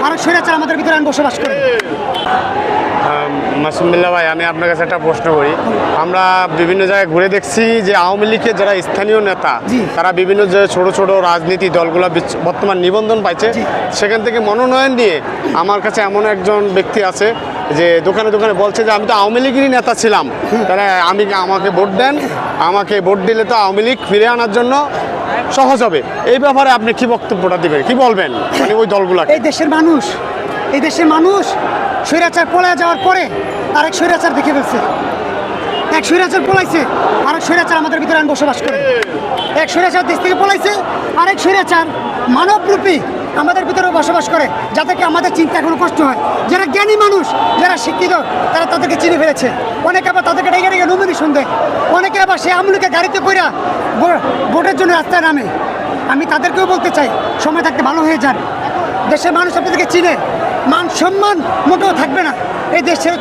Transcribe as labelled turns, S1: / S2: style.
S1: ভারত স্বৈরাচার আমাদের ভিতরে বসবাস করে।
S2: মাসুম বিল্লাহ ভাই, আমি আপনার কাছে একটা প্রশ্ন করি। আমরা বিভিন্ন জায়গায় ঘুরে দেখছি যে আওয়ামী লীগের যারা স্থানীয় নেতা, তারা বিভিন্ন যে ছোট ছোট রাজনীতি দলগুলো বর্তমান নিবন্ধন পাইছে, সেখান থেকে মনোনয়ন নিয়ে আমার কাছে এমন একজন ব্যক্তি আছে যে দোকানে দোকানে বলছে যে আমি তো আওয়ামী লীগেরই নেতা ছিলাম, তাহলে আমাকে ভোট দেন, আমাকে ভোট দিলে তো আওয়ামী লীগ ফিরে আনার জন্য সহজ হবে। এই ব্যাপারে আপনি কি বক্তব্যটা দিবেন, কি বলবেন মানে ওই দলগুলোকে?
S1: এই দেশের মানুষ স্বৈরাচার পলায় যাওয়ার পরে আরেক স্বৈরাচার দেখে ফেলছে। এক স্বৈরাচার পলাইছে, আরেক স্বৈরাচার আমাদের ভিতরে বসবাস করে। এক স্বৈরাচার দেশ থেকে পলাইছে, আরেক স্বৈরাচার মানবরূপী আমাদের ভিতরে বসবাস করে, যাদেরকে আমাদের চিন্তা কোনো কষ্ট হয়। যারা জ্ঞানী মানুষ, যারা শিক্ষিত, তারা তাদেরকে চিনে ফেলেছে। অনেকে আবার তাদেরকে ডেকে ডেকে নমিনেশন দেয়, অনেকে আবার সে আমলকে গাড়িতে কইরা ভোটের জন্য রাস্তায় নামে। আমি তাদেরকেও বলতে চাই, সময় থাকতে ভালো হয়ে যান। দেশের মানুষ আপনাদেরকে চিনে, মান সম্মান মোটেও থাকবে না। এই দেশ ছেড়ে